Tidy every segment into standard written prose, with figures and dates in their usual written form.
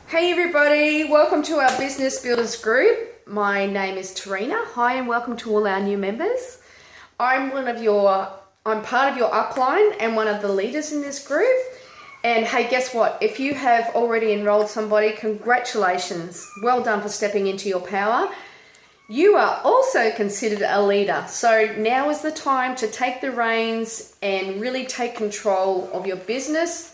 Hey everybody, welcome to our Business Builders group. My name is Tarina. Hi and welcome to all our new members. I'm part of your upline and one of the leaders in this group. And hey, guess what? If you have already enrolled somebody, congratulations. Well done for stepping into your power. You are also considered a leader. So now is the time to take the reins and really take control of your business,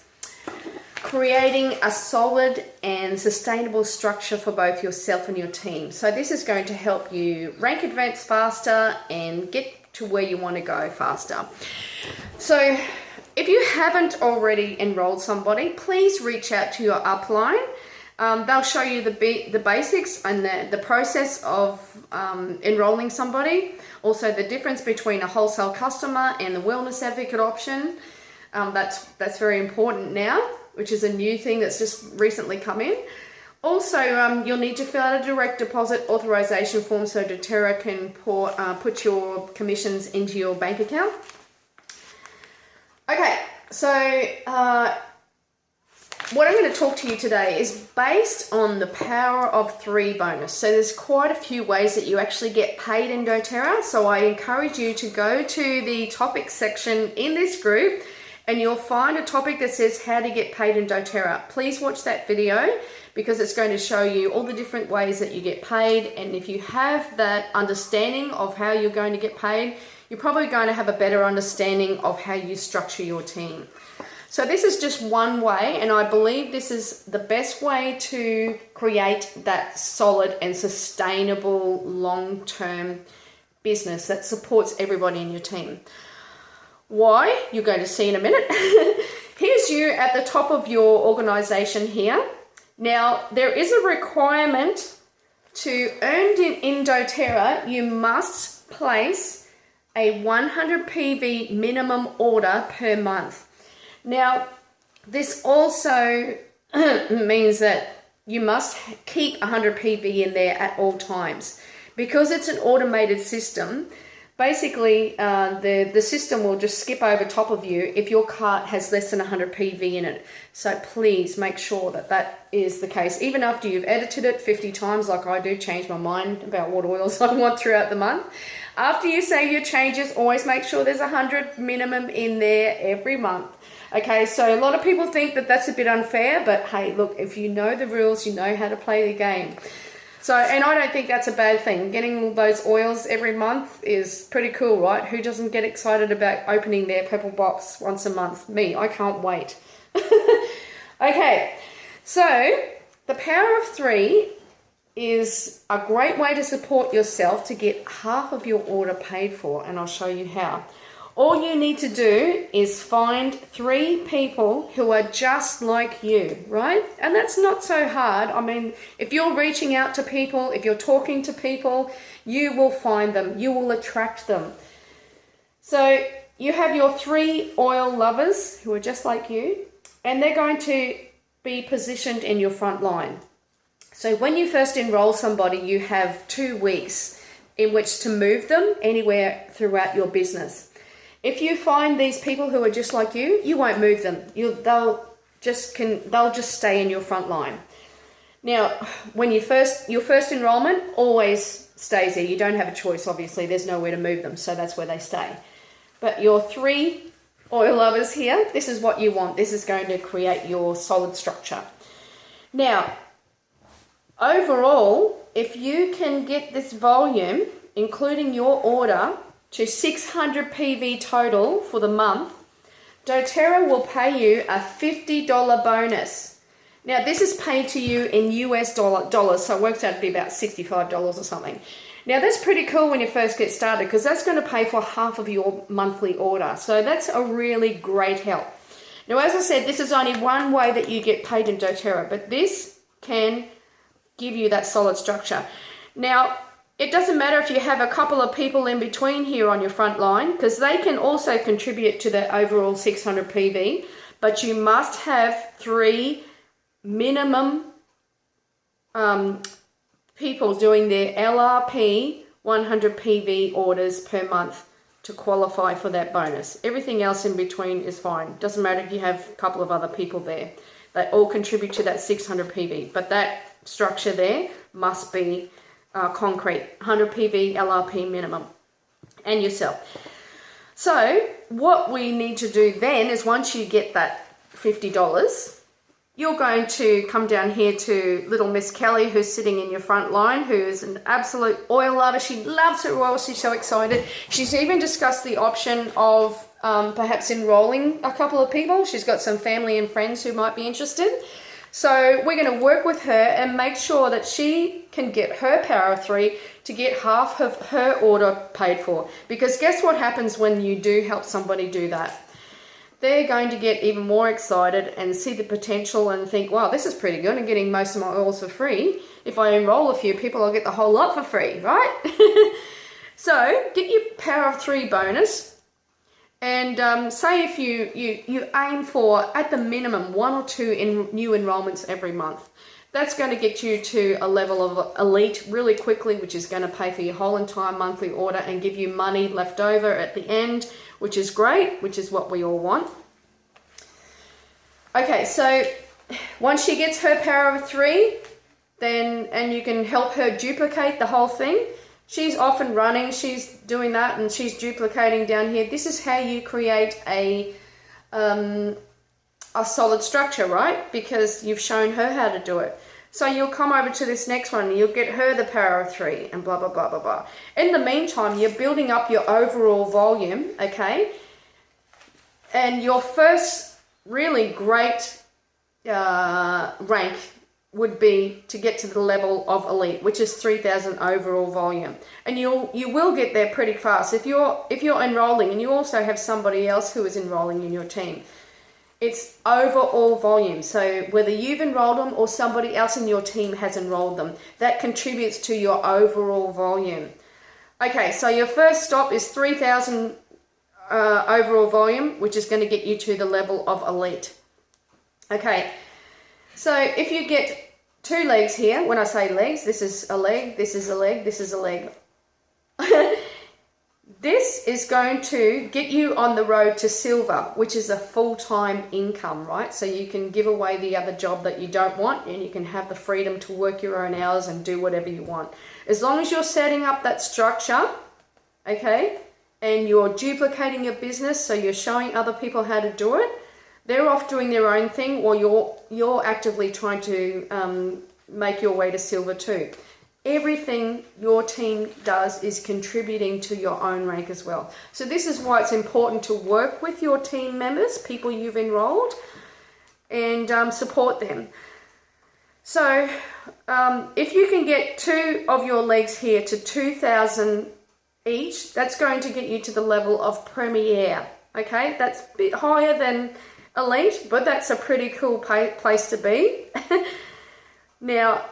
creating a solid and sustainable structure for both yourself and your team. So this is going to help you rank advance faster and get to where you want to go faster. So if you haven't already enrolled somebody, please reach out to your upline. They'll show you the basics and the process of enrolling somebody. Also the difference between a wholesale customer and the wellness advocate option. That's very important now, which is a new thing that's just recently come in. Also, you'll need to fill out a direct deposit authorization form so doTERRA can put your commissions into your bank account. Okay, so what I'm going to talk to you today is based on the power of 3 bonus. So there's quite a few ways that you actually get paid in doTERRA. So I encourage you to go to the topics section in this group and you'll find a topic that says how to get paid in doTERRA. Please watch that video because it's going to show you all the different ways that you get paid. And if you have that understanding of how you're going to get paid, you're probably going to have a better understanding of how you structure your team. So this is just one way, and I believe this is the best way to create that solid and sustainable long-term business that supports everybody in your team. Why? You're going to see in a minute. Here's you at the top of your organization here. Now, there is a requirement to earn in doTERRA. You must place a 100 PV minimum order per month. Now, this also means that you must keep 100 PV in there at all times. Because it's an automated system, basically, the system will just skip over top of you if your cart has less than 100 PV in it. So please make sure that that is the case. Even after you've edited it 50 times, like I do, change my mind about what oils I want throughout the month. After you save your changes, always make sure there's 100 minimum in there every month. Okay, so a lot of people think that that's a bit unfair, but hey, look, if you know the rules, you know how to play the game. So, and I don't think that's a bad thing. Getting those oils every month is pretty cool, right? Who doesn't get excited about opening their purple box once a month? Me, I can't wait. Okay, so the power of 3 is a great way to support yourself to get half of your order paid for, and I'll show you how. All you need to do is find 3 people who are just like you, right? And that's not so hard. I mean, if you're reaching out to people, if you're talking to people, you will find them. You will attract them. So you have your 3 oil lovers who are just like you, and they're going to be positioned in your front line. So when you first enroll somebody, you have 2 weeks in which to move them anywhere throughout your business. If you find these people who are just like you, you won't move them. They'll just stay in your front line. Now, when your first enrollment always stays there. You don't have a choice, obviously. There's nowhere to move them, so that's where they stay. But your 3 oil lovers here, this is what you want. This is going to create your solid structure. Now, overall, if you can get this volume, including your order, to 600 PV total for the month, doTERRA will pay you a $50 bonus. Now, this is paid to you in US dollars, so it works out to be about $65 or something. Now, that's pretty cool when you first get started because that's going to pay for half of your monthly order. So that's a really great help. Now, as I said, this is only one way that you get paid in doTERRA, but this can give you that solid structure. Now, it doesn't matter if you have a couple of people in between here on your front line because they can also contribute to the overall 600 PV, but you must have 3 minimum people doing their LRP 100 PV orders per month to qualify for that bonus. Everything else in between is fine. Doesn't matter if you have a couple of other people there. They all contribute to that 600 PV, but that structure there must be concrete, 100 PV LRP minimum, and yourself. So what we need to do then is, once you get that $50, you're going to come down here to little Miss Kelly, who's sitting in your front line, who is an absolute oil lover. She loves her oil. She's so excited. She's even discussed the option of perhaps enrolling a couple of people. She's got some family and friends who might be interested. So we're going to work with her and make sure that she can get her power of 3 to get half of her order paid for. Because guess what happens when you do help somebody do that? They're going to get even more excited and see the potential and think, wow, this is pretty good. I'm getting most of my oils for free. If I enroll a few people, I'll get the whole lot for free, right? So get your power of 3 bonus. And say if you aim for, at the minimum, 1 or 2 new enrollments every month. That's going to get you to a level of elite really quickly, which is going to pay for your whole entire monthly order and give you money left over at the end, which is great, which is what we all want. Okay, so once she gets her power of 3, then, and you can help her duplicate the whole thing. She's off and running, she's doing that, and she's duplicating down here. This is how you create a solid structure, right? Because you've shown her how to do it. So you'll come over to this next one and you'll get her the power of 3 and blah, blah, blah, blah, blah. In the meantime, you're building up your overall volume, okay? And your first really great rank would be to get to the level of elite, which is 3,000 overall volume. And you will get there pretty fast. If you're enrolling, and you also have somebody else who is enrolling in your team, it's overall volume. So whether you've enrolled them or somebody else in your team has enrolled them, that contributes to your overall volume. Okay, so your first stop is 3,000 overall volume, which is going to get you to the level of elite. Okay, so if you get 2 legs here, when I say legs, this is a leg, this is a leg, this is a leg. This is going to get you on the road to silver, which is a full-time income, right? So you can give away the other job that you don't want, and you can have the freedom to work your own hours and do whatever you want. As long as you're setting up that structure, okay, and you're duplicating your business, so you're showing other people how to do it, they're off doing their own thing, or you're actively trying to make your way to silver too. Everything your team does is contributing to your own rank as well. So this is why it's important to work with your team members, people you've enrolled, and support them. So if you can get 2 of your legs here to 2,000 each, that's going to get you to the level of Premier. Okay, that's a bit higher than elite, but that's a pretty cool place to be. Now,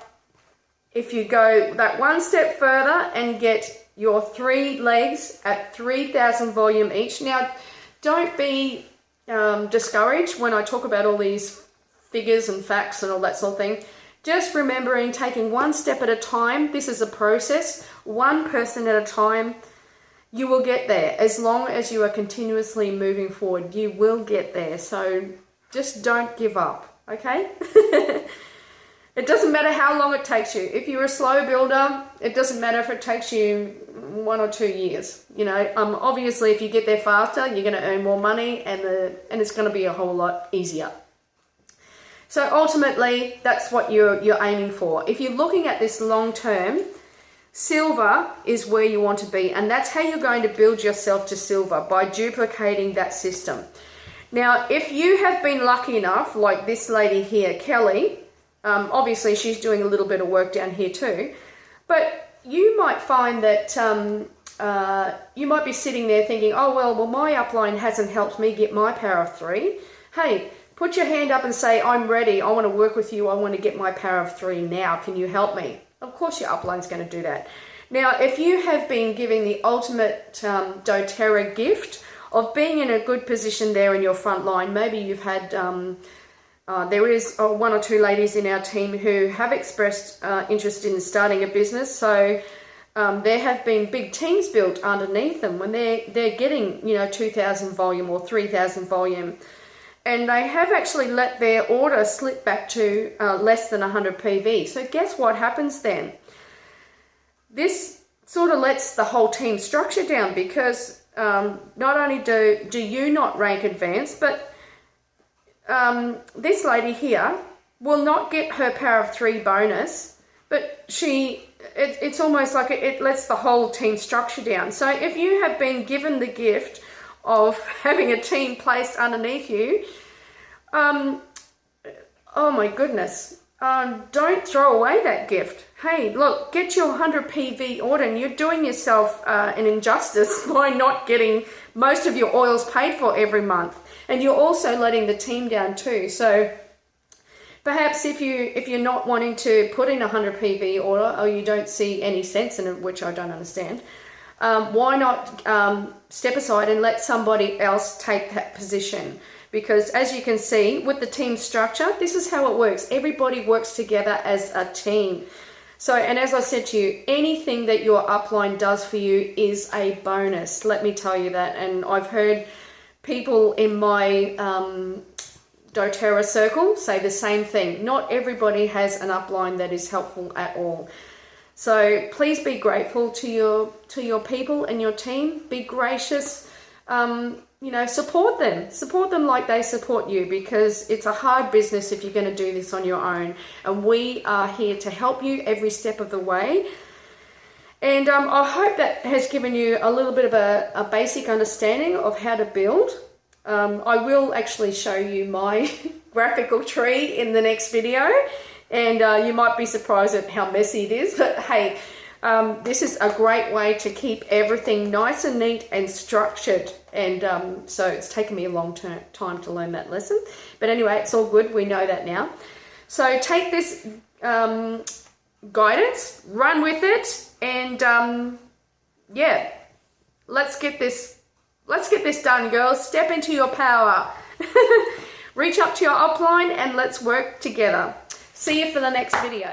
if you go that one step further and get your 3 legs at 3,000 volume each. Now, don't be discouraged when I talk about all these figures and facts and all that sort of thing. Just remembering, taking one step at a time. This is a process, one person at a time. You will get there. As long as you are continuously moving forward, you will get there. So just don't give up, okay? It doesn't matter how long it takes you. If you're a slow builder, it doesn't matter if it takes you 1 or 2 years. You know, obviously if you get there faster, you're going to earn more money, and it's going to be a whole lot easier. So ultimately, that's what you're aiming for. If you're looking at this long term, silver is where you want to be, and that's how you're going to build yourself to silver, by duplicating that system. Now, if you have been lucky enough, like this lady here, Kelly, obviously she's doing a little bit of work down here too, but you might find that you might be sitting there thinking, oh, well, my upline hasn't helped me get my power of 3. Hey, put your hand up and say, I'm ready, I want to work with you, I want to get my power of 3 now, can you help me? Of course your upline's going to do that. Now, if you have been giving the ultimate doTERRA gift of being in a good position there in your front line, maybe you've had, there is 1 or 2 ladies in our team who have expressed interest in starting a business, so there have been big teams built underneath them when they're getting, 2,000 volume or 3,000 volume. and they have actually let their order slip back to less than 100 PV. So guess what happens then? This sort of lets the whole team structure down, because not only do you not rank advanced, but this lady here will not get her power of 3 bonus, but it's almost like it lets the whole team structure down. So if you have been given the gift of having a team placed underneath you, oh my goodness, don't throw away that gift. Hey, look, get your 100 PV order, and you're doing yourself an injustice by not getting most of your oils paid for every month. And you're also letting the team down too. So perhaps if you're not wanting to put in a 100 PV order, or you don't see any sense in it, which I don't understand, why not step aside and let somebody else take that position? Because as you can see with the team structure, this is how it works. Everybody works together as a team. So, and as I said to you, anything that your upline does for you is a bonus. Let me tell you that. And I've heard people in my doTERRA circle say the same thing. Not everybody has an upline that is helpful at all. So please be grateful to your people and your team. Be gracious. Support them like they support you, because it's a hard business if you're going to do this on your own, and we are here to help you every step of the way. And I hope that has given you a little bit of a basic understanding of how to build. I will actually show you my graphical tree in the next video, and you might be surprised at how messy it is, but hey, this is a great way to keep everything nice and neat and structured. And so it's taken me a long time to learn that lesson. But anyway, it's all good. We know that now. So take this guidance, run with it, and yeah, let's get this done, girls. Step into your power. Reach up to your upline and let's work together. See you for the next video.